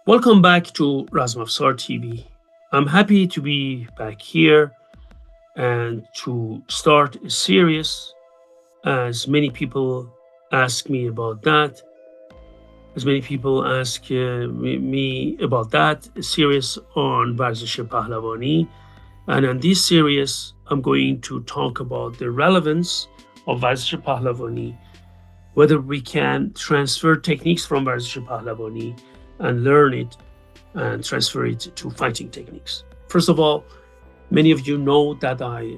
Welcome back to Razmafsar TV. I'm happy to be back here and to start a series, as many people ask me about that. As many people ask me about that, a series on Varzesh-e Pahlavani. And in this series, I'm going to talk about the relevance of Varzesh-e Pahlavani, whether we can transfer techniques from Varzesh-e Pahlavani and learn it and transfer it to fighting techniques. First of all, many of you know that I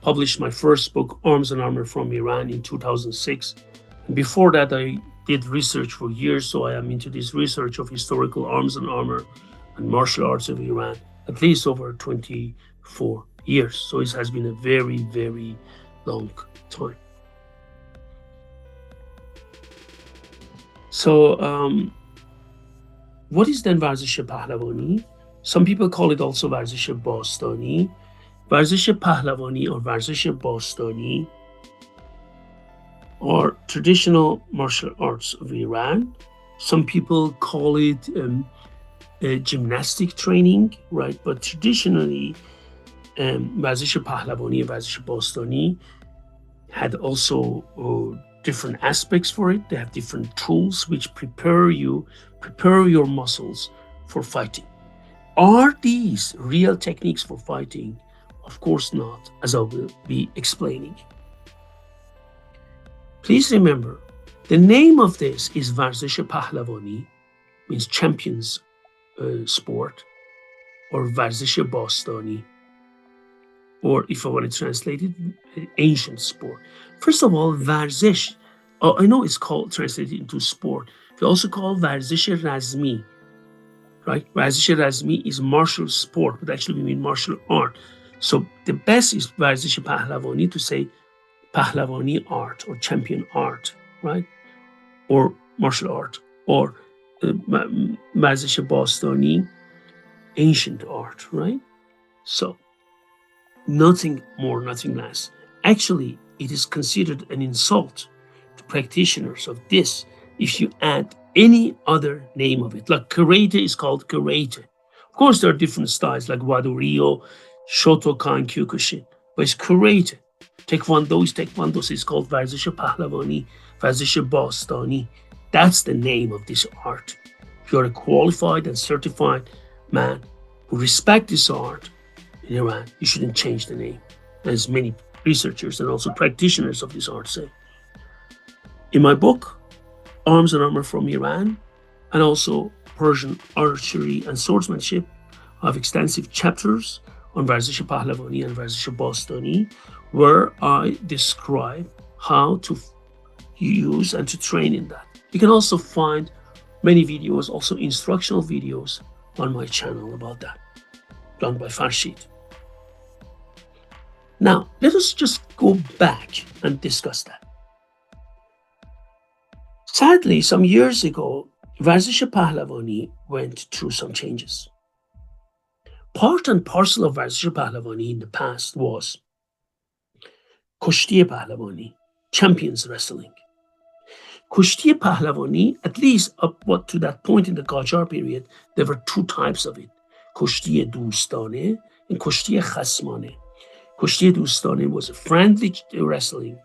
published my first book, Arms and Armor from Iran, in 2006. And before that, I did research for years, so I am into this research of historical arms and armor and martial arts of Iran, at least over 24 years. So it has been a very, very long time. So, what is then Varzesh-e Pahlavani? Some people call it also Varzesh-e Bastani. Varzesh-e Pahlavani or Varzesh-e Bastani are traditional martial arts of Iran. Some people call it gymnastic training, right? But traditionally, Varzesh-e Pahlavani and Varzesh-e Bastani had also different aspects for it. They have different tools which prepare your muscles for fighting. Are these real techniques for fighting? Of course not, as I will be explaining. Please remember, the name of this is Varzesh-e Pahlavani, means champions sport, or Varzesh-e Bastani, or if I want to translate it, ancient sport. First of all, Varzesh, I know it's called translated into sport. We also call Varzesh Razmi, right? Varzesh Razmi is martial sport, but actually we mean martial art. So the best is Varzesh Pahlavani, to say Pahlavani art or champion art, right? Or martial art, or Varzesh Bastani, ancient art, right? So nothing more, nothing less. Actually, it is considered an insult to practitioners of this if you add any other name of it. Like karate is called karate. Of course, there are different styles like Wado-ryu, Shotokan, Kyokushin, but it's karate. Taekwondo is called Varzesh-e Pahlavani, Varzesh-e Bastani. That's the name of this art. If you're a qualified and certified man who respects this art in Iran, you shouldn't change the name, as many researchers and also practitioners of this art say. In my book, Arms and Armor from Iran, and also Persian archery and swordsmanship, I have extensive chapters on Varzesh-e Pahlavani and Varzesh-e Bastani, where I describe how to use and to train in that. You can also find many videos, also instructional videos on my channel about that, done by Farshid. Now, let us just go back and discuss that. Sadly, some years ago, Varzesh-e Pahlavani went through some changes. Part and parcel of Varzesh-e Pahlavani in the past was Kushti Pahlavani, champions wrestling. Kushti Pahlavani, at least up to that point in the Qajar period, there were two types of it: Kushti Dostane and Kushti Khasmane. Kushti Dostane was a friendly wrestling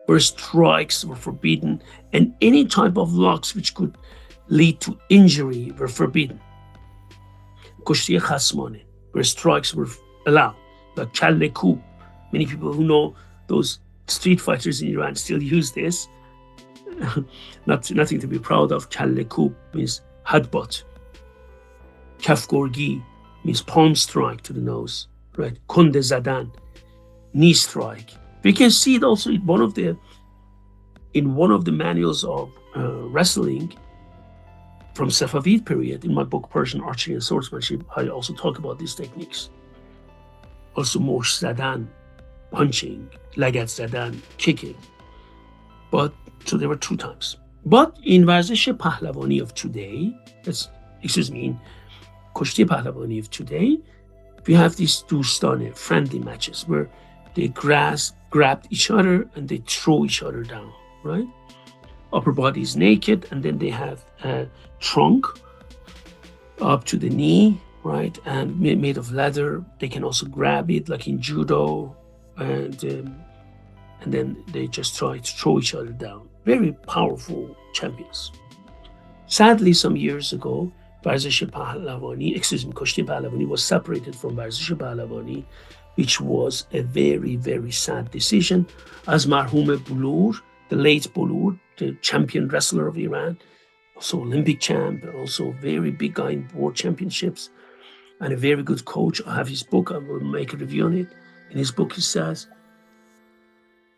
where strikes were forbidden and any type of locks which could lead to injury were forbidden. Kushti Khasmane, where strikes were allowed, like challe coup. Many people who know those street fighters in Iran still use this. Nothing to be proud of. Challe coup means hadbat. Kaf gorgi means palm strike to the nose, right? Kunde zadan, knee strike. We can see it also in one of the manuals of wrestling from Safavid period. In my book, Persian Archery and Swordsmanship, I also talk about these techniques. Also mosh zadan, punching, lagat zadan, kicking. So there were two times. But in Varzesh-e Pahlavani of today, in Kushti Pahlavani of today, we have these Dostane, friendly matches, where they grabbed each other and they throw each other down, right? Upper body is naked, and then they have a trunk up to the knee, right? And made of leather. They can also grab it like in judo, and then they just try to throw each other down. Very powerful champions. Sadly, some years ago, Varzesh-e Pahlavani, Kushti Pahlavani was separated from Varzesh-e Pahlavani, which was a very, very sad decision. As Marhum Bulur, the late Bulur, the champion wrestler of Iran, also Olympic champ, also very big guy in world championships, and a very good coach. I have his book, I will make a review on it. In his book, he says,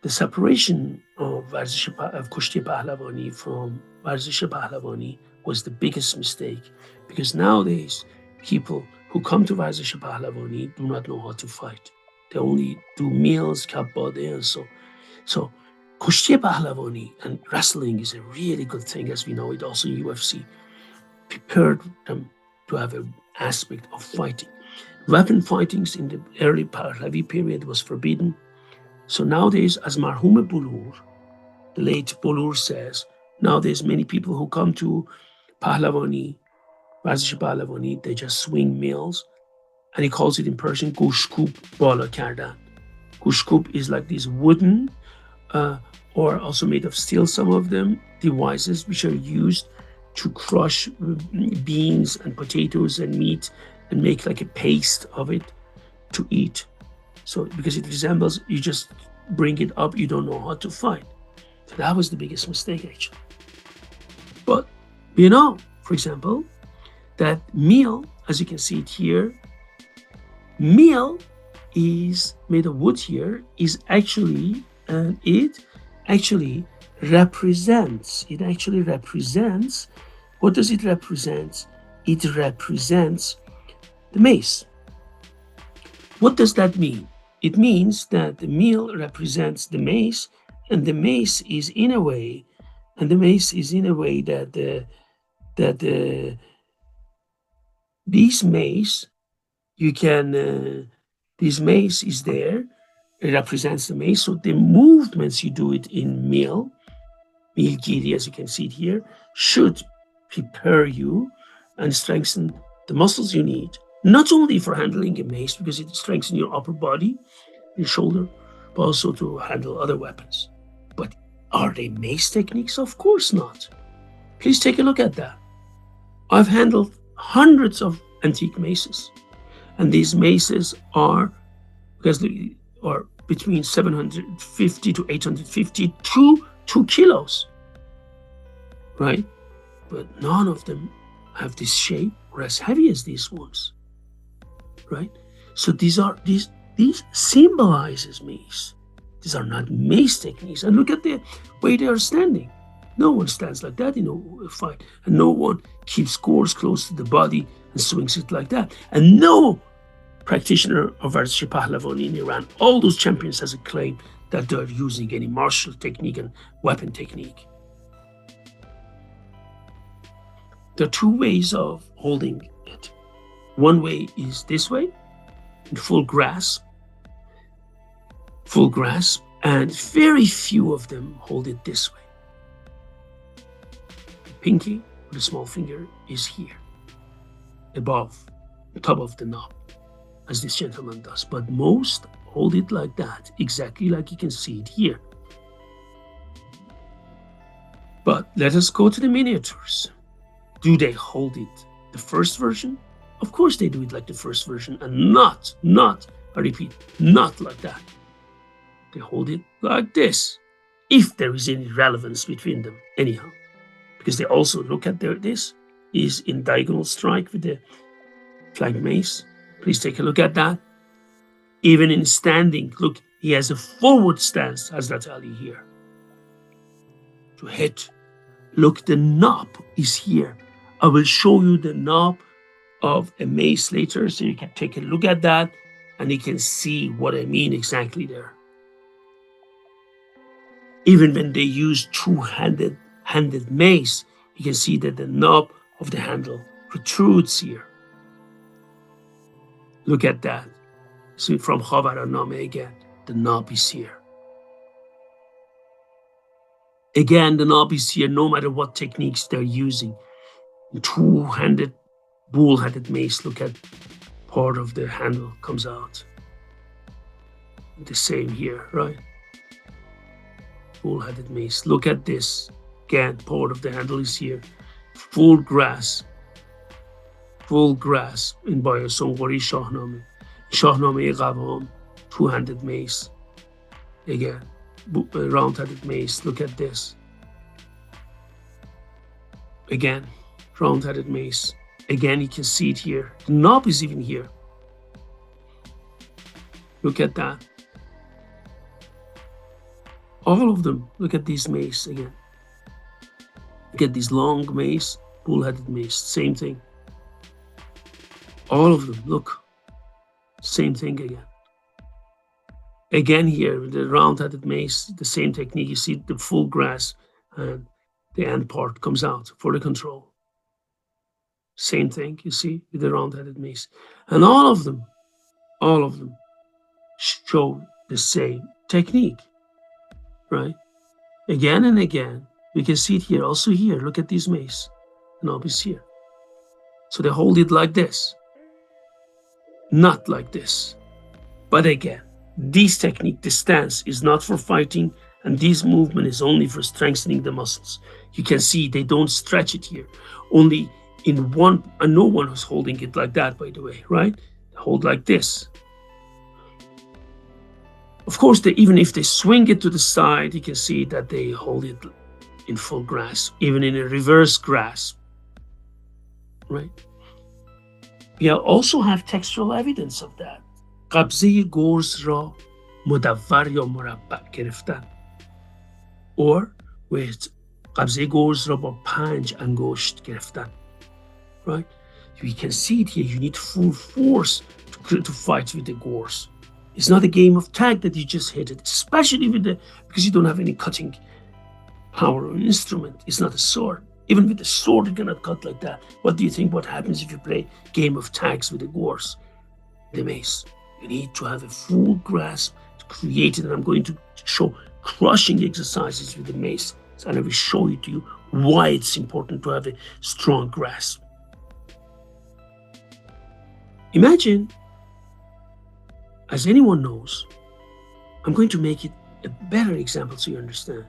the separation of Kushti Pahlavani from Varzesh-e Pahlavani was the biggest mistake, because nowadays people who come to Varzesh-e Pahlavani do not know how to fight. They only do meals, kabbadeh, and so. So Kushti Pahlavani and wrestling is a really good thing, as we know it also in UFC. Prepared them to have an aspect of fighting. Weapon fightings in the early Pahlavi period was forbidden. So nowadays, as Marhum Bulur, the late Bulur says, nowadays many people who come to Pahlavani, Varzesh-e Pahlavani, they just swing meals, and he calls it in Persian gushkub bala kardan. Gushkub is like these wooden, or also made of steel, some of them, devices which are used to crush beans and potatoes and meat and make like a paste of it to eat. So because it resembles, you just bring it up, you don't know how to fight. So that was the biggest mistake, actually. But you know, for example, that meel, as you can see it here, meel is made of wood here, is actually, it actually represents, what does it represent? It represents the mace. What does that mean? It means that the meel represents the mace, and the mace is in a way, that this mace, you can, this mace is there, it represents the mace. So the movements you do it in meel giri, as you can see it here, should prepare you and strengthen the muscles you need, not only for handling a mace, because it strengthens your upper body, your shoulder, but also to handle other weapons. But are they mace techniques? Of course not. Please take a look at that. I've handled hundreds of antique maces, and these maces are, because they are between 750 to 850 to 2 kilos, right? But none of them have this shape or as heavy as these ones, right? So these symbolizes mace. These are not mace techniques. And look at the way they are standing. No one stands like that in a fight, and no one keeps scores close to the body and swings it like that. And no practitioner of Varzesh-e Pahlavani in Iran, all those champions, has a claim that they're using any martial technique and weapon technique. There are two ways of holding it. One way is this way, in full grasp, and very few of them hold it this way. The pinky or the small finger is here, above, the top of the knob, as this gentleman does. But most hold it like that, exactly like you can see it here. But let us go to the miniatures. Do they hold it the first version? Of course they do it like the first version, and not, I repeat, not like that. They hold it like this, if there is any relevance between them, anyhow. Because they also look at this is in diagonal strike with the flank mace. Please take a look at that. Even in standing, look, he has a forward stance, Hazrat Ali here, to hit. Look, the knob is here. I will show you the knob of a mace later, so you can take a look at that and you can see what I mean exactly there. Even when they use two-handed mace, you can see that the knob of the handle protrudes here. Look at that. See, from Khabaraname again, the knob is here. Again, the knob is here no matter what techniques they're using. Two-handed Bull-headed mace, look at part of the handle comes out. The same here, right? Bull-headed mace. Look at this. Again, part of the handle is here. Full grasp in Bayasongwari Shahnameh. Shahnameh Qavam, two-handed mace. Again, round-headed mace. Look at this. Again, round-headed mace. Again, you can see it here. The knob is even here. Look at that. All of them. Look at these mace again. Look at these long mace, bull-headed mace. Same thing. All of them. Look. Same thing again. Again here, the round-headed mace, the same technique. You see the full grasp and the end part comes out for the control. Same thing, you see, with the round-headed mace. And all of them show the same technique, right? Again and again, we can see it here, also here. Look at these mace, and obviously here. So they hold it like this, not like this. But again, this technique, the stance, is not for fighting, and this movement is only for strengthening the muscles. You can see they don't stretch it here. Only in one, and no one who's holding it like that, by the way, right? They hold like this. Of course, even if they swing it to the side, you can see that they hold it in full grasp, even in a reverse grasp, right? We also have textual evidence of that. قبضه گرز را مدور یا مربع گرفتن. Or with قبضه گرز را با 5 انگشت گرفتن. Right? We can see it here. You need full force to fight with the gorse. It's not a game of tag that you just hit it, especially because you don't have any cutting power or instrument. It's not a sword. Even with the sword, you cannot cut like that. What do you think what happens if you play game of tags with the gorse, the mace? You need to have a full grasp to create it, and I'm going to show crushing exercises with the mace. So I will show it to you why it's important to have a strong grasp. Imagine, as anyone knows, I'm going to make it a better example so you understand.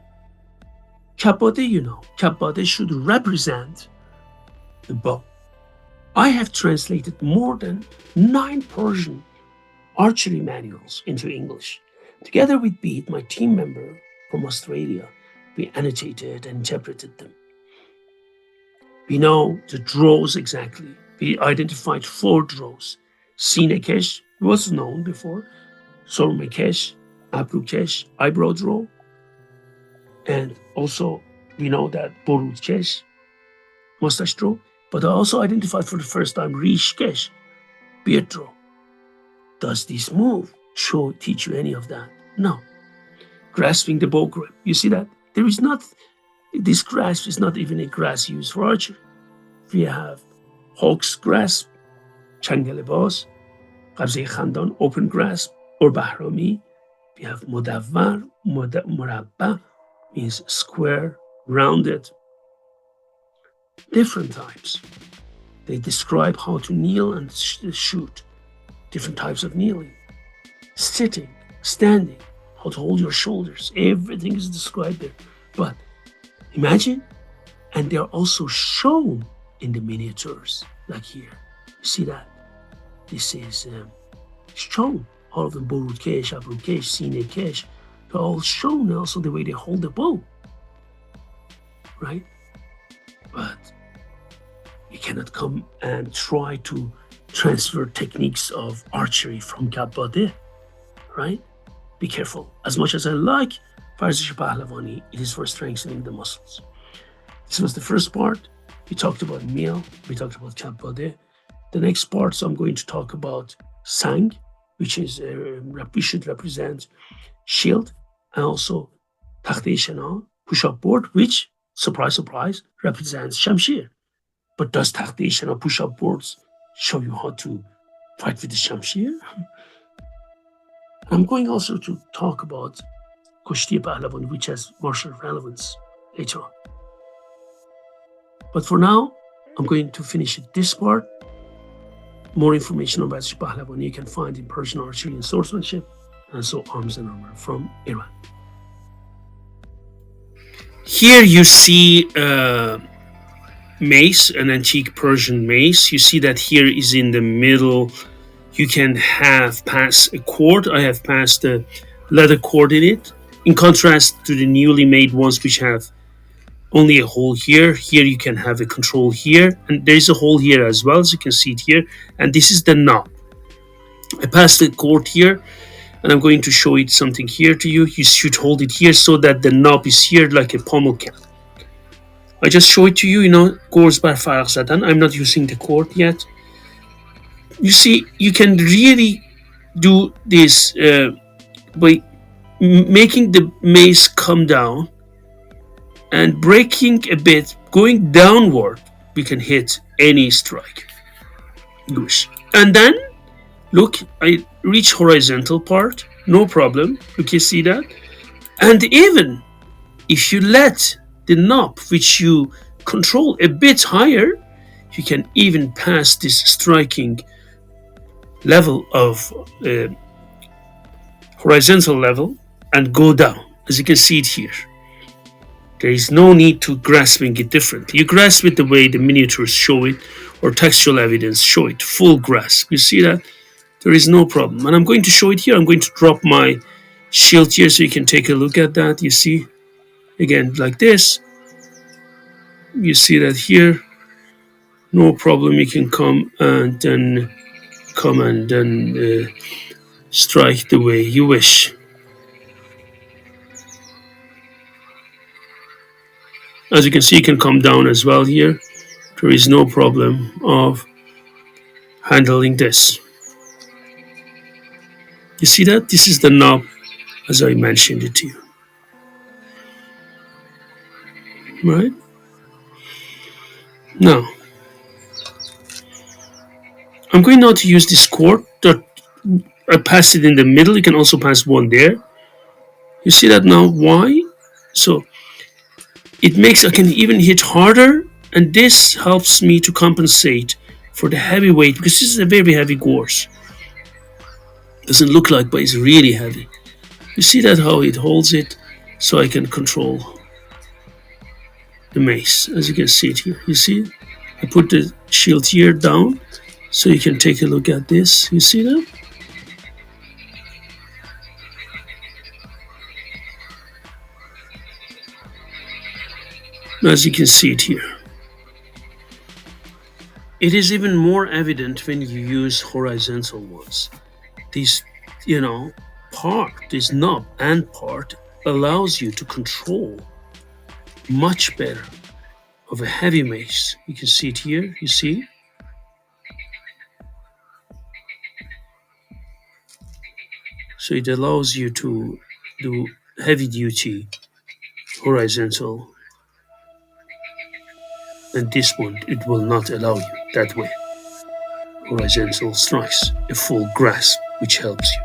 Kabbadeh, kabbadeh should represent the bow. I have translated more than 9 Persian archery manuals into English. Together with Beat, my team member from Australia, we annotated and interpreted them. We know the draws exactly. We identified 4 draws. Sine-kesh was known before, Sorme-kesh, Abru-kesh, eyebrow draw, and also we know that Borud-kesh, mustache draw, but I also identified for the first time Rish-kesh, beard draw. Does this move teach you any of that? No. Grasping the bow grip, you see that? This grasp is not even a grasp used for archery. We have hawk's grasp, changale baz, qabze khandan, open grasp, or bahrami. We have mudawwar, murabba, means square, rounded. Different types. They describe how to kneel and shoot. Different types of kneeling. Sitting, standing, how to hold your shoulders. Everything is described there. But imagine, and they're also shown in the miniatures, like here. You see that? This is shown. All of them, Borud-kesh, Abru-kesh, Sine-kesh, they're all shown also the way they hold the bow. Right? But you cannot come and try to transfer techniques of archery from kabbadeh, right? Be careful. As much as I like Varzesh-e Pahlavani, it is for strengthening the muscles. This was the first part. We talked about meel, we talked about kabbadeh. The next part, so I'm going to talk about sang, which is we should represent shield, and also takhteh shana, push-up board, which, surprise, surprise, represents shamshir. But does takhteh shana, push-up boards show you how to fight with the shamshir? I'm going also to talk about Kushti Pahlavani, which has martial relevance later on. But for now, I'm going to finish this part More information on Varzesh-e Pahlavani you can find in Persian archery and swordsmanship, and so arms and armor from Iran. Here you see mace, an antique Persian mace. You see that here is in the middle. You can have passed a cord. I have passed a leather cord in it. In contrast to the newly made ones, which have only a hole here. Here you can have a control here, and there's a hole here as well, as you can see it here. And this is the knob. I passed the cord here, and I'm going to show it something here to you. You should hold it here so that the knob is here like a pommel cap. I just show it to you, goes by farq zadan. I'm not using the cord yet. You see, you can really do this by making the mace come down and breaking a bit, going downward. We can hit any strike. And then, look, I reach horizontal part, no problem. You can see that. And even if you let the knob, which you control a bit higher, you can even pass this striking level of horizontal level and go down, as you can see it here. There is no need to grasping it differently. You grasp it the way the miniatures show it or textual evidence show it, full grasp. You see that? There is no problem. And I'm going to show it here. I'm going to drop my shield here so you can take a look at that. You see? Again, like this. You see that here. No problem. You can come and then strike the way you wish. As you can see, you can come down as well here. There is no problem of handling this. You see that? This is the knob as I mentioned it to you. Right? Now, I'm going now to use this cord that I passed it in the middle. You can also pass one there. You see that now? Why? So it makes I can even hit harder, and this helps me to compensate for the heavy weight, because this is a very heavy gorse. Doesn't look like, but it's really heavy. You see that how it holds it, so I can control the mace, as you can see it here. You see, I put the shield here down, so you can take a look at this. You see that? As you can see it here. It is even more evident when you use horizontal ones. This, this knob and part allows you to control much better of a heavy mace. You can see it here, you see? So it allows you to do heavy duty horizontal, and this one, it will not allow you that way. Horizontal strikes, a full grasp, which helps you.